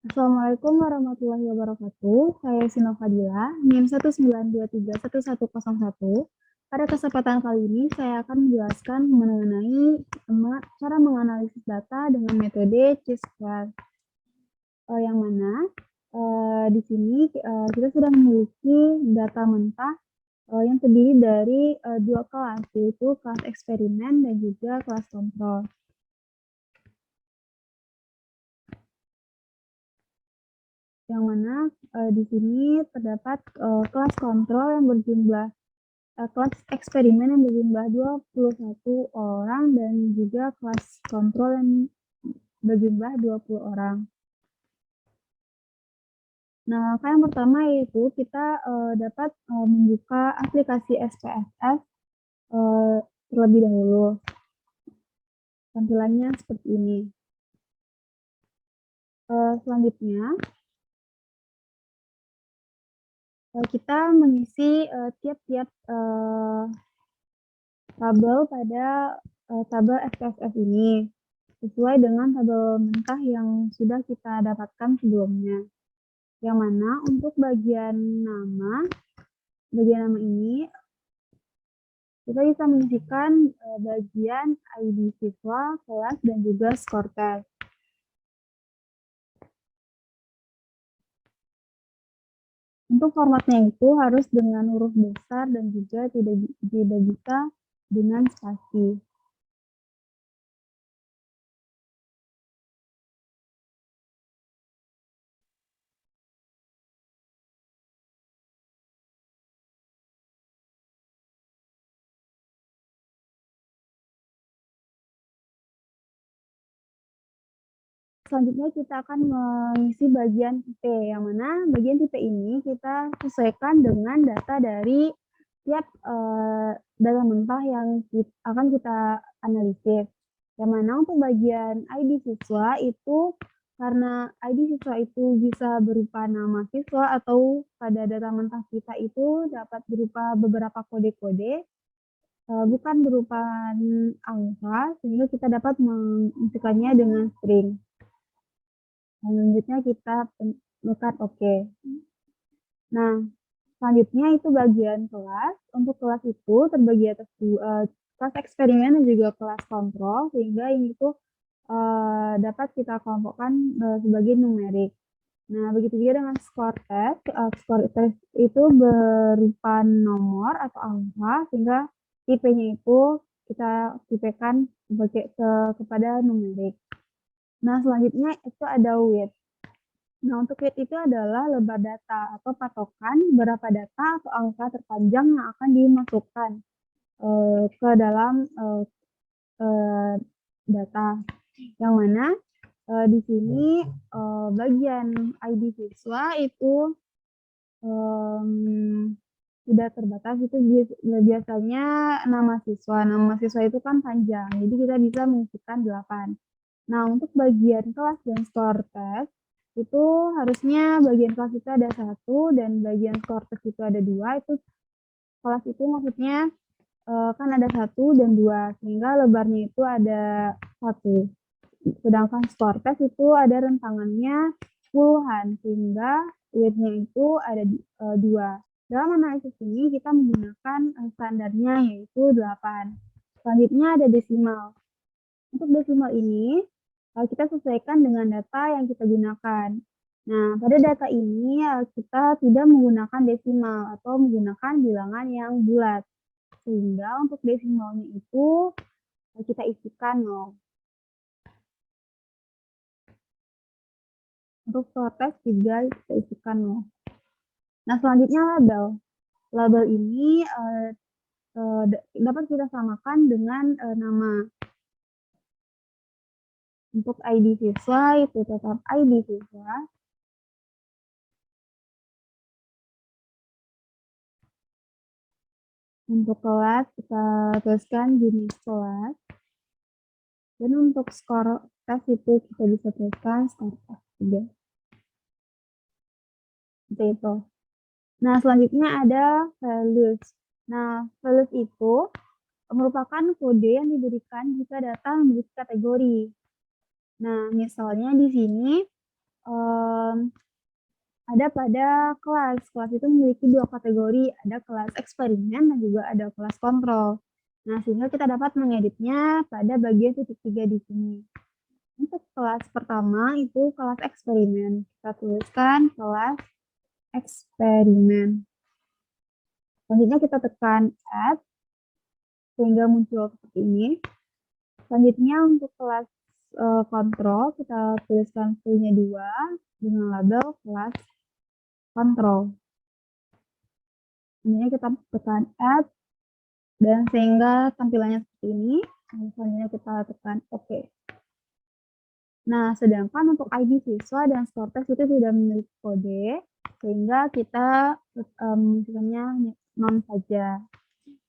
Assalamualaikum warahmatullahi wabarakatuh. Saya Sino Fadila, NIM 192311101. Pada kesempatan kali ini saya akan menjelaskan mengenai cara menganalisis data dengan metode Chi-square. Yang mana di sini kita sudah memiliki data mentah yang terdiri dari dua kelas, yaitu kelas eksperimen dan juga kelas kontrol. Yang mana di sini terdapat kelas kontrol yang berjumlah kelas eksperimen yang berjumlah 21 orang dan juga kelas kontrol yang berjumlah 20 orang. Nah, yang pertama yaitu kita dapat membuka aplikasi SPSS terlebih dahulu. Tampilannya seperti ini. Selanjutnya, kita mengisi tiap-tiap tabel pada tabel SPSS ini sesuai dengan tabel mentah yang sudah kita dapatkan sebelumnya. Yang mana untuk bagian nama ini kita bisa mengisikan bagian ID siswa, kelas, dan juga skor tes. Untuk formatnya itu harus dengan huruf besar dan juga tidak bisa dengan spasi. Selanjutnya kita akan mengisi bagian tipe, yang mana bagian tipe ini kita sesuaikan dengan data dari tiap data mentah yang akan kita analisis. Yang mana untuk bagian ID siswa itu karena ID siswa itu bisa berupa nama siswa atau pada data mentah kita itu dapat berupa beberapa kode-kode, bukan berupa angka, sehingga kita dapat mengisikannya dengan string. Selanjutnya kita tekan OK. Nah, selanjutnya itu bagian kelas. Untuk kelas itu terbagi atas kelas eksperimen dan juga kelas kontrol, sehingga ini itu dapat kita kelompokkan sebagai numerik. Nah, begitu juga dengan skor tes. Skor tes itu berupa nomor atau angka, sehingga tipenya itu kita tipekan kepada numerik. Nah, selanjutnya itu ada weight. Nah, untuk weight itu adalah lebar data atau patokan berapa data atau angka terpanjang yang akan dimasukkan ke dalam data. Yang mana di sini bagian ID siswa itu tidak terbatas, itu biasanya nama siswa. Nama siswa itu kan panjang, jadi kita bisa mengisikan 8. Nah, untuk bagian kelas dan skor tes, itu harusnya bagian kelas itu ada 1 dan bagian skor tes itu ada 2. Itu kelas itu maksudnya kan ada 1 dan 2, sehingga lebarnya itu ada 1. Sedangkan skor tes itu ada rentangannya puluhan, sehingga weight-nya itu ada 2. Dalam analisis ini kita menggunakan standarnya yaitu 8. Selanjutnya ada desimal. Untuk desimal ini kita sesuaikan dengan data yang kita gunakan. Nah, pada data ini kita tidak menggunakan desimal atau menggunakan bilangan yang bulat. Sehingga untuk desimalnya itu kita isikan 0. Untuk skor tes juga kita isikan 0. Nah, selanjutnya label. Label ini dapat kita samakan dengan nama. Untuk ID siswa itu tetap ID siswa. Untuk kelas kita tuliskan jenis kelas. Dan untuk skor tes itu kita bisa tuliskan skor tes juga. Seperti itu. Nah, selanjutnya ada values. Nah, values itu merupakan kode yang diberikan jika data memiliki kategori. Nah, misalnya di sini ada pada kelas. Kelas itu memiliki 2 kategori, ada kelas eksperimen dan juga ada kelas kontrol. Nah, sehingga kita dapat mengeditnya pada bagian titik 3 di sini. Untuk kelas pertama itu kelas eksperimen. Kita tuliskan kelas eksperimen. Selanjutnya kita tekan add sehingga muncul seperti ini. Selanjutnya untuk kelas kontrol kita tuliskan filenya 2 dengan label kelas kontrol. Selanjutnya kita tekan add dan sehingga tampilannya seperti ini. Selanjutnya kita tekan OK. Nah, sedangkan untuk ID siswa dan skor tes itu sudah memiliki kode, sehingga kita mengisikannya non saja.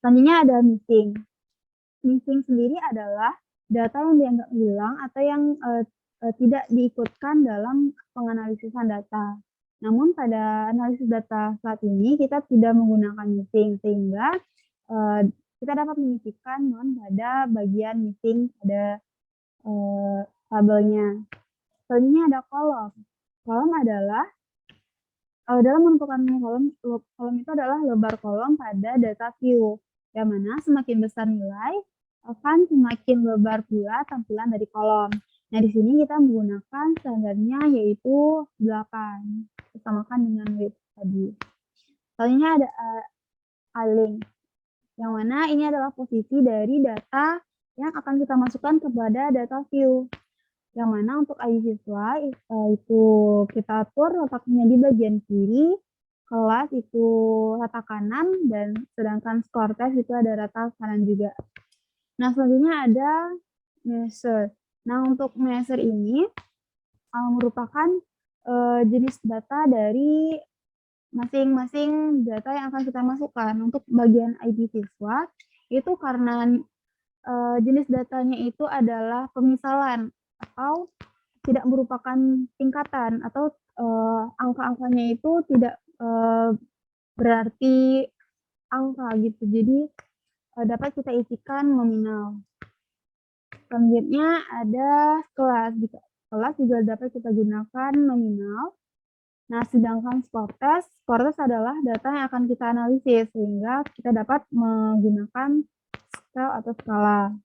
Selanjutnya ada missing. Missing sendiri adalah data yang dianggap hilang atau yang tidak diikutkan dalam penganalisisan data. Namun pada analisis data saat ini kita tidak menggunakan missing, sehingga kita dapat mengisikan non pada bagian missing pada tabelnya. Selanjutnya ada kolom. Kolom adalah dalam menentukan kolom itu adalah lebar kolom pada data view, yang mana semakin besar nilai akan semakin lebar pula tampilan dari kolom. Nah, di sini kita menggunakan standarnya yaitu 8, disamakan dengan width tadi. Selanjutnya ada align, yang mana ini adalah posisi dari data yang akan kita masukkan kepada data view. Yang mana untuk ID siswa itu kita atur letaknya di bagian kiri, kelas itu rata kanan, dan sedangkan skor tes itu ada rata kanan juga. Nah, selanjutnya ada measure. Nah, untuk measure ini merupakan jenis data dari masing-masing data yang akan kita masukkan. Untuk bagian ID siswa itu karena jenis datanya itu adalah pemisalan atau tidak merupakan tingkatan atau angka-angkanya itu tidak berarti angka gitu. Jadi dapat kita isikan nominal. Selanjutnya ada kelas. Kelas juga dapat kita gunakan nominal. Nah, sedangkan skor tes adalah data yang akan kita analisis sehingga kita dapat menggunakan scale atau skala.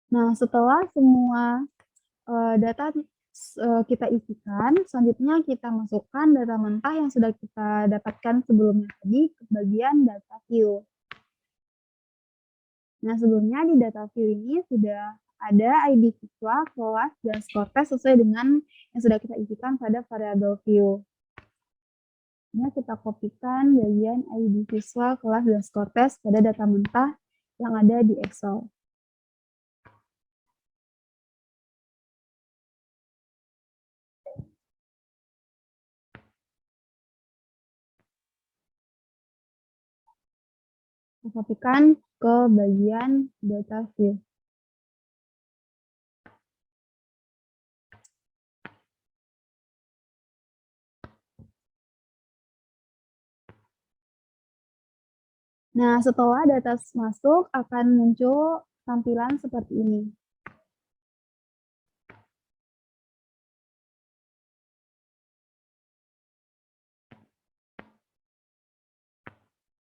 Nah, setelah semua data kita isikan, selanjutnya kita masukkan data mentah yang sudah kita dapatkan sebelumnya tadi ke bagian data view. Nah, sebelumnya di data view ini sudah ada ID siswa, kelas, dan skor tes sesuai dengan yang sudah kita isikan pada variabel view. Ini kita kopikan bagian ID siswa, kelas, dan skor tes pada data mentah yang ada di Excel. Kopikan ke bagian data view. Nah, setelah data masuk akan muncul tampilan seperti ini.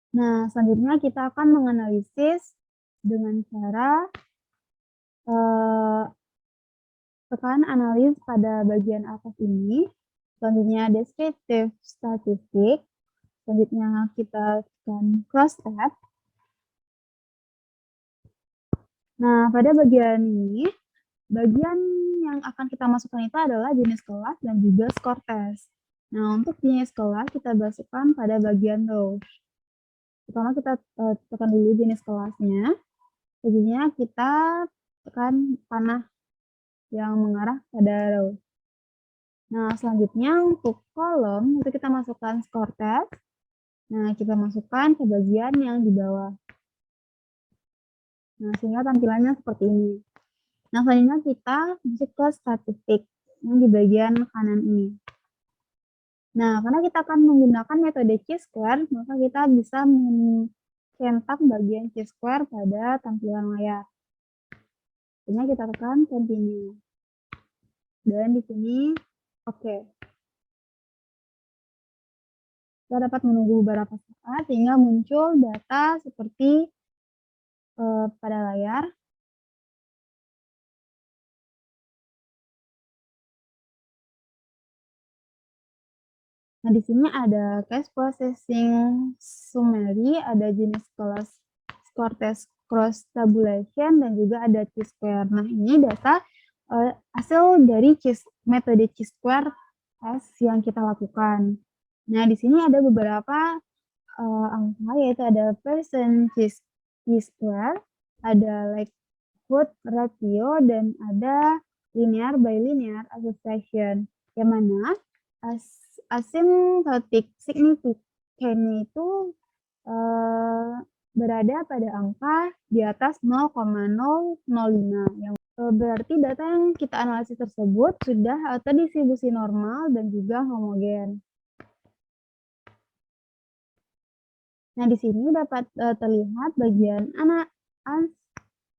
Nah, selanjutnya kita akan menganalisis dengan cara tekan analis pada bagian atas ini. Selanjutnya descriptive statistik. Selanjutnya kita tekan cross tab. Nah, pada bagian ini, bagian yang akan kita masukkan itu adalah jenis kelas dan juga skor tes. Nah, untuk jenis kelas kita masukkan pada bagian rows. Pertama kita tekan dulu jenis kelasnya. Selanjutnya kita tekan panah yang mengarah pada row. Nah, selanjutnya untuk kolom itu kita masukkan skor tes. Nah, kita masukkan ke bagian yang di bawah. Nah, sehingga tampilannya seperti ini. Nah, selanjutnya kita masuk ke statistik yang di bagian kanan ini. Nah, karena kita akan menggunakan metode chi-square, maka kita bisa mencetak bagian chi-square pada tampilan layar. Selanjutnya kita tekan continue. Dan di sini Oke, kita dapat menunggu beberapa saat hingga muncul data seperti, pada layar. Nah, di sini ada cache processing summary, ada jenis kelas score test cross tabulation, dan juga ada chi-square. Nah, ini data, hasil dari metode chi-square test yang kita lakukan. Nah, di sini ada beberapa, angka, yaitu ada percent chi-square, ada likelihood ratio, dan ada linear by linear association, yang mana asymptotic significance itu, eee, berada pada angka di atas 0,005, yang berarti data yang kita analisis tersebut sudah terdistribusi normal dan juga homogen. Nah, di sini dapat, terlihat bagian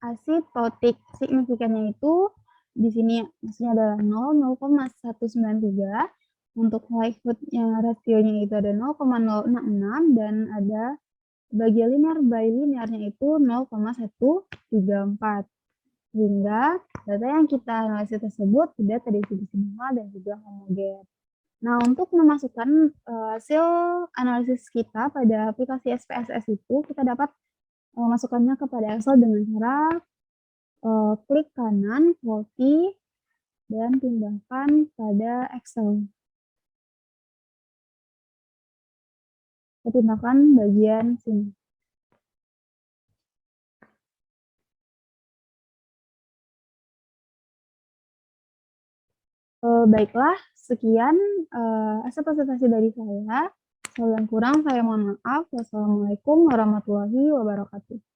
asymptotic signifikannya itu di sini maksudnya adalah 0,193, untuk likelihood-nya rasionya itu ada 0,066, dan ada bagian linear by linearnya itu 0,134. Sehingga data yang kita analisis tersebut sudah terdistribusi normal dan juga homogen. Nah, untuk memasukkan, hasil analisis kita pada aplikasi SPSS itu, kita dapat memasukkannya kepada Excel dengan cara, klik kanan, copy, dan pindahkan pada Excel. Kita pindahkan bagian sini. Baiklah, sekian, hasil presentasi dari saya. Kalau yang kurang saya mohon maaf. Wassalamualaikum warahmatullahi wabarakatuh.